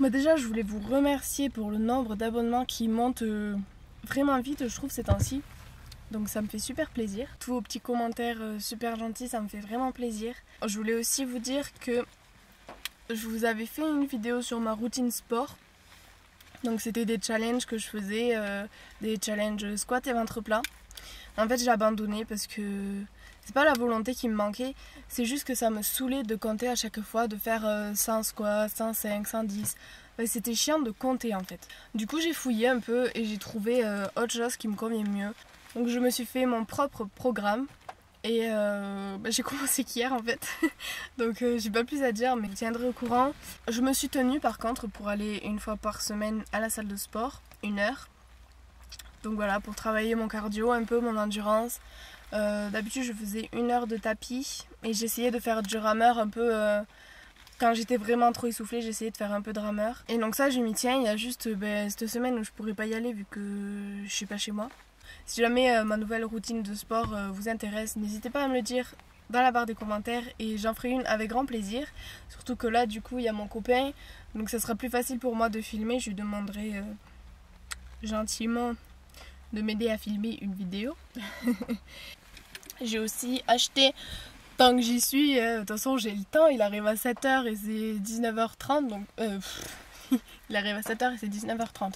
Bah déjà je voulais vous remercier pour le nombre d'abonnements qui monte vraiment vite je trouve ces temps-ci. Donc ça me fait super plaisir. Tous vos petits commentaires super gentils, ça me fait vraiment plaisir. Je voulais aussi vous dire que je vous avais fait une vidéo sur ma routine sport. Donc c'était des challenges que je faisais, des challenges squat et ventre plat. En fait j'ai abandonné parce que c'est pas la volonté qui me manquait, c'est juste que ça me saoulait de compter à chaque fois, de faire 100 squats, 105, 110. C'était chiant de compter en fait. Du coup j'ai fouillé un peu et j'ai trouvé autre chose qui me convient mieux. Donc je me suis fait mon propre programme et j'ai commencé qu'hier en fait. Donc j'ai pas plus à dire mais je tiendrai au courant. Je me suis tenue par contre pour aller une fois par semaine à la salle de sport, 1 heure. Donc voilà, pour travailler mon cardio, un peu mon endurance. D'habitude je faisais 1 heure de tapis et j'essayais de faire du rameur un peu quand j'étais vraiment trop essoufflée, j'essayais de faire un peu de rameur. Et donc ça je m'y tiens, il y a juste cette semaine où je pourrais pas y aller vu que je suis pas chez moi. Si jamais ma nouvelle routine de sport vous intéresse, n'hésitez pas à me le dire dans la barre des commentaires et j'en ferai une avec grand plaisir. Surtout que là du coup il y a mon copain, donc ça sera plus facile pour moi de filmer, je lui demanderai gentiment de m'aider à filmer une vidéo. J'ai aussi acheté, tant que j'y suis, de toute façon j'ai le temps, il arrive à 7h et c'est 19h30, donc il arrive à 7h et c'est 19h30.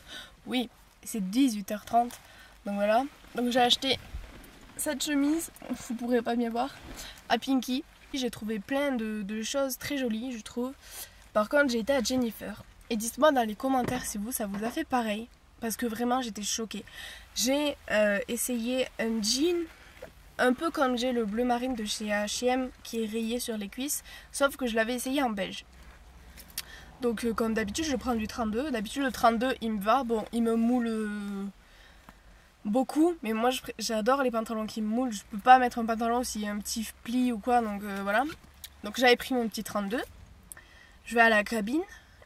Oui, c'est 18h30, donc voilà. Donc j'ai acheté cette chemise, vous pourrez pas bien voir, à Pinky. J'ai trouvé plein de choses très jolies, je trouve. Par contre j'ai été à Jennifer. Et dites-moi dans les commentaires si ça vous a fait pareil. Parce que vraiment j'étais choquée. J'ai essayé un jean un peu comme j'ai le bleu marine de chez H&M qui est rayé sur les cuisses, sauf que je l'avais essayé en beige. Donc comme d'habitude je prends du 32, d'habitude le 32 il me va, bon il me moule beaucoup, mais moi j'adore les pantalons qui me moulent, je peux pas mettre un pantalon s'il y a un petit pli ou quoi, donc voilà. Donc j'avais pris mon petit 32, je vais à la cabine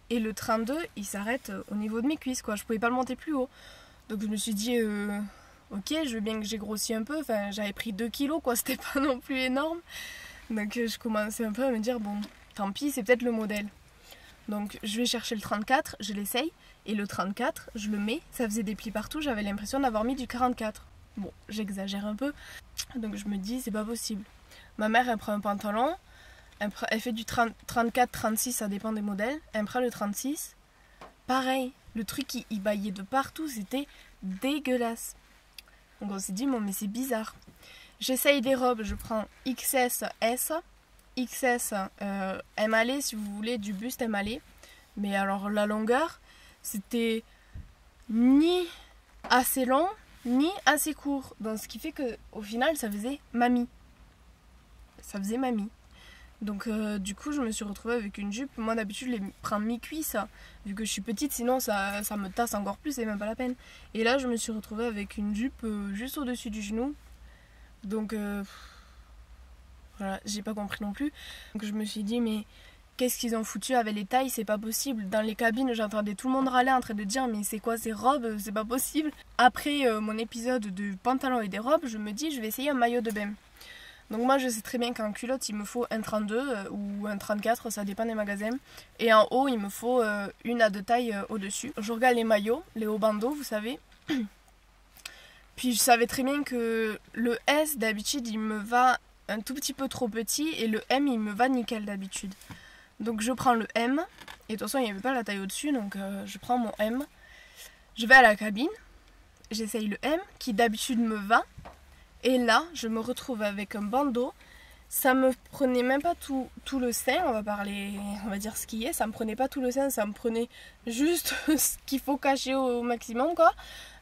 et le 32 il s'arrête au niveau de mes cuisses quoi, je pouvais pas le monter plus haut. Donc je me suis dit ok, je veux bien que j'ai grossi un peu, enfin j'avais pris 2 kilos quoi, c'était pas non plus énorme. Donc je commençais un peu à me dire bon, tant pis, c'est peut-être le modèle. Donc je vais chercher le 34, je l'essaye, et le 34, je le mets, ça faisait des plis partout, j'avais l'impression d'avoir mis du 44. Bon, j'exagère un peu, donc je me dis c'est pas possible. Ma mère elle prend un pantalon, elle fait du 34-36, ça dépend des modèles, elle prend le 36, pareil, le truc il baillait de partout, c'était dégueulasse. Donc on s'est dit bon mais c'est bizarre. J'essaye des robes, je prends XS, S, XS, M si vous voulez, du buste M. Mais alors la longueur, c'était ni assez long, ni assez court. Donc ce qui fait qu'au final ça faisait mamie. Ça faisait mamie. Donc du coup je me suis retrouvée avec une jupe. Moi d'habitude je les prends mi-cuisse, vu que je suis petite, sinon ça me tasse encore plus, c'est même pas la peine. Et là je me suis retrouvée avec une jupe juste au-dessus du genou. Donc voilà, j'ai pas compris non plus. Donc je me suis dit mais qu'est-ce qu'ils ont foutu avec les tailles, c'est pas possible. Dans les cabines j'entendais tout le monde râler en train de dire mais c'est quoi ces robes, c'est pas possible. Après mon épisode de pantalons et des robes, je me dis je vais essayer un maillot de bain. Donc moi je sais très bien qu'en culotte il me faut un 32 ou un 34, ça dépend des magasins. Et en haut il me faut 1 à 2 tailles au-dessus. Je regarde les maillots, les hauts bandeaux vous savez. Puis je savais très bien que le S d'habitude il me va un tout petit peu trop petit et le M il me va nickel d'habitude. Donc je prends le M et de toute façon il n'y avait pas la taille au-dessus donc je prends mon M. Je vais à la cabine, j'essaye le M qui d'habitude me va. Et là, je me retrouve avec un bandeau. Ça me prenait même pas tout le sein, on va dire ce qui est. Ça me prenait pas tout le sein, ça me prenait juste ce qu'il faut cacher au maximum quoi.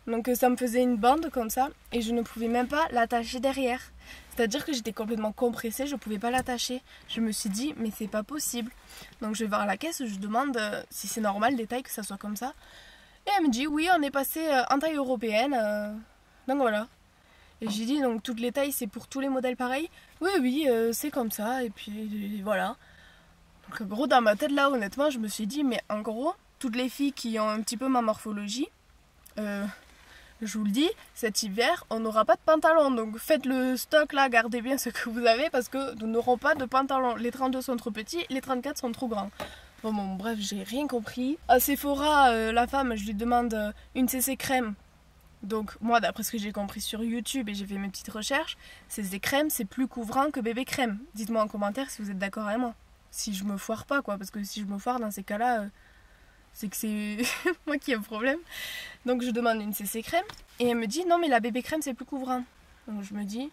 Donc ça me faisait une bande comme ça et je ne pouvais même pas l'attacher derrière. C'est-à-dire que j'étais complètement compressée, je pouvais pas l'attacher. Je me suis dit mais c'est pas possible. Donc je vais voir la caisse, je demande si c'est normal des tailles que ça soit comme ça. Et elle me dit oui, on est passé en taille européenne. Donc voilà. Et j'ai dit donc toutes les tailles c'est pour tous les modèles pareils. Oui c'est comme ça et puis voilà. Donc gros dans ma tête là honnêtement je me suis dit mais en gros toutes les filles qui ont un petit peu ma morphologie, je vous le dis, cet hiver on n'aura pas de pantalon. Donc faites le stock là, gardez bien ce que vous avez parce que nous n'aurons pas de pantalon. Les 32 sont trop petits, les 34 sont trop grands. Bon, bref, j'ai rien compris. À Sephora, la femme, je lui demande une CC crème. Donc moi, d'après ce que j'ai compris sur YouTube et j'ai fait mes petites recherches, CC crème, c'est plus couvrant que bébé crème. Dites-moi en commentaire si vous êtes d'accord avec moi. Si je me foire pas, quoi, parce que si je me foire dans ces cas-là, c'est que c'est moi qui ai un problème. Donc je demande une CC crème et elle me dit non mais la bébé crème c'est plus couvrant. Donc je me dis,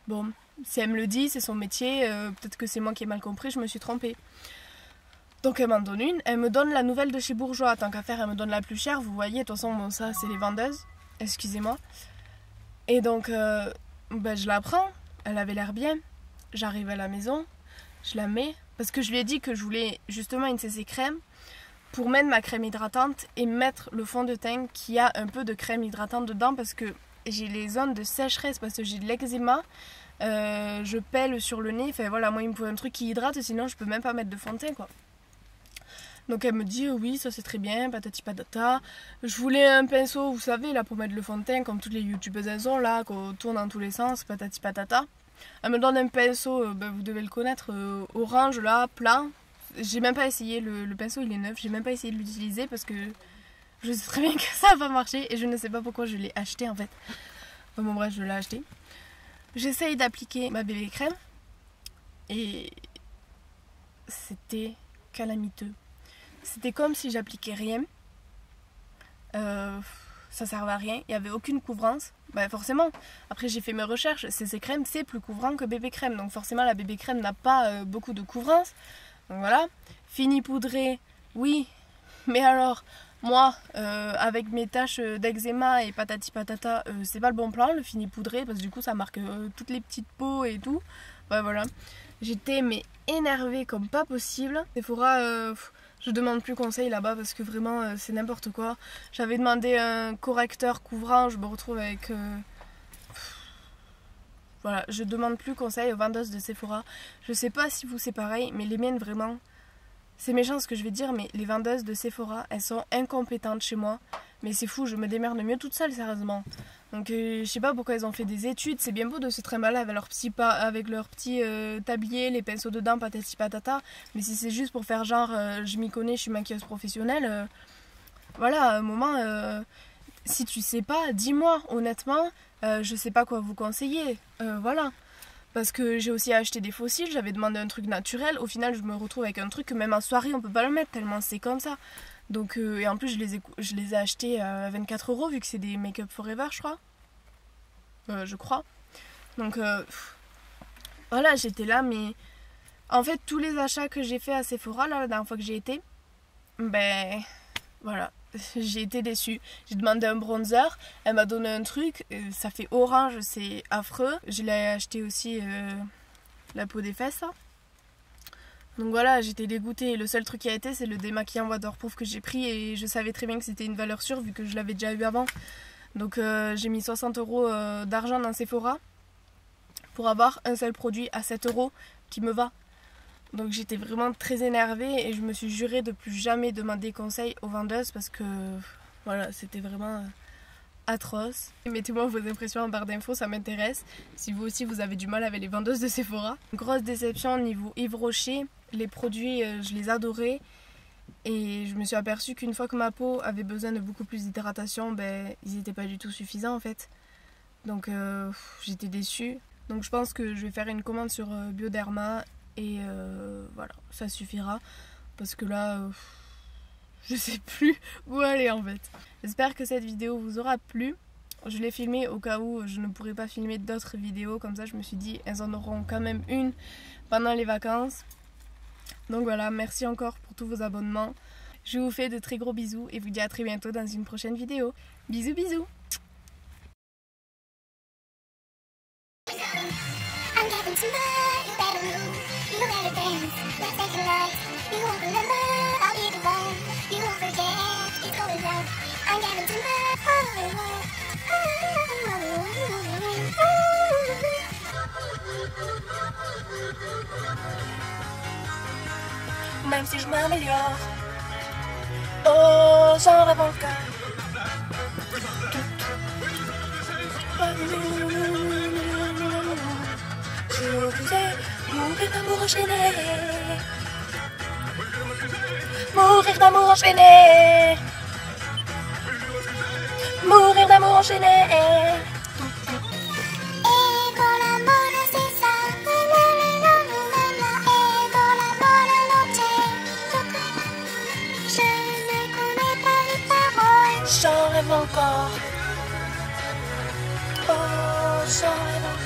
bon, si elle me le dit, c'est son métier, peut-être que c'est moi qui ai mal compris, je me suis trompée. Donc elle m'en donne une, elle me donne la nouvelle de chez Bourjois, tant qu'à faire elle me donne la plus chère, vous voyez, de toute façon bon, ça c'est les vendeuses, excusez-moi. Et donc je la prends, elle avait l'air bien, j'arrive à la maison, je la mets, parce que je lui ai dit que je voulais justement une CC crème pour mettre ma crème hydratante et mettre le fond de teint qui a un peu de crème hydratante dedans parce que j'ai les zones de sécheresse, parce que j'ai de l'eczéma, je pèle sur le nez, enfin voilà, moi il me faut un truc qui hydrate, sinon je peux même pas mettre de fond de teint quoi. Donc elle me dit oui ça c'est très bien, patati patata. Je voulais un pinceau, vous savez là pour mettre le fond de teint comme toutes les youtubeuses elles ont là, qu'on tourne dans tous les sens, patati patata. Elle me donne un pinceau, vous devez le connaître, orange là, plat. J'ai même pas essayé, le pinceau il est neuf, j'ai même pas essayé de l'utiliser parce que je sais très bien que ça va pas marcher et je ne sais pas pourquoi je l'ai acheté en fait. Bon bref, je l'ai acheté. J'essaye d'appliquer ma bébé crème et c'était calamiteux. C'était comme si j'appliquais rien. Ça servait à rien, il n'y avait aucune couvrance. Bah forcément, après j'ai fait mes recherches, CC crème c'est plus couvrant que bébé crème. Donc forcément la bébé crème n'a pas beaucoup de couvrance. Donc voilà, fini poudré, oui, mais alors moi avec mes taches d'eczéma et patati patata, c'est pas le bon plan le fini poudré parce que du coup ça marque toutes les petites peaux et tout. Ouais voilà, j'étais mais énervée comme pas possible. Sephora, je demande plus conseil là-bas parce que vraiment c'est n'importe quoi. J'avais demandé un correcteur couvrant, je me retrouve avec... Voilà, je demande plus conseil aux vendeuses de Sephora. Je sais pas si vous c'est pareil, mais les miennes vraiment... C'est méchant ce que je vais dire, mais les vendeuses de Sephora, elles sont incompétentes chez moi. Mais c'est fou, je me démerde mieux toute seule, sérieusement. Donc je sais pas pourquoi elles ont fait des études. C'est bien beau de se trimballer avec leur petit tablier, les pinceaux dedans, patati patata. Mais si c'est juste pour faire genre, je m'y connais, je suis maquilleuse professionnelle. Voilà, à un moment, si tu sais pas, dis-moi, honnêtement, je sais pas quoi vous conseiller. Voilà. Parce que j'ai aussi acheté des faux cils, j'avais demandé un truc naturel, au final je me retrouve avec un truc que même en soirée on peut pas le mettre tellement c'est comme ça. Donc, et en plus je les ai achetés à 24 € vu que c'est des Make Up Forever je crois. Je crois. Donc voilà, j'étais là mais en fait tous les achats que j'ai fait à Sephora là, la dernière fois que j'ai été, ben voilà. J'ai été déçue. J'ai demandé un bronzer, elle m'a donné un truc, ça fait orange, c'est affreux. Je l'ai acheté aussi la peau des fesses. Là. Donc voilà, j'étais dégoûtée. Le seul truc qui a été, c'est le démaquillant waterproof que j'ai pris et je savais très bien que c'était une valeur sûre vu que je l'avais déjà eu avant. Donc j'ai mis 60 € d'argent dans Sephora pour avoir un seul produit à 7 € qui me va. Donc j'étais vraiment très énervée et je me suis jurée de plus jamais demander conseil aux vendeuses parce que voilà, c'était vraiment atroce. Mettez-moi vos impressions en barre d'infos, ça m'intéresse. Si vous aussi vous avez du mal avec les vendeuses de Sephora. Grosse déception au niveau Yves Rocher, les produits je les adorais et je me suis aperçue qu'une fois que ma peau avait besoin de beaucoup plus d'hydratation, ben ils n'étaient pas du tout suffisants en fait. Donc j'étais déçue. Donc je pense que je vais faire une commande sur Bioderma. Et voilà, ça suffira parce que là, je sais plus où aller en fait. J'espère que cette vidéo vous aura plu. Je l'ai filmée au cas où je ne pourrais pas filmer d'autres vidéos. Comme ça, je me suis dit, elles en auront quand même une pendant les vacances. Donc voilà, merci encore pour tous vos abonnements. Je vous fais de très gros bisous et vous dis à très bientôt dans une prochaine vidéo. Bisous bisous. Même si je m'améliore, oh j'en rêve encore. Je voulais mourir pour enchaîner. Mourir d'amour enchaîné. Mourir d'amour enchaîné. J'en rêve encore. Oh, j'en rêve encore.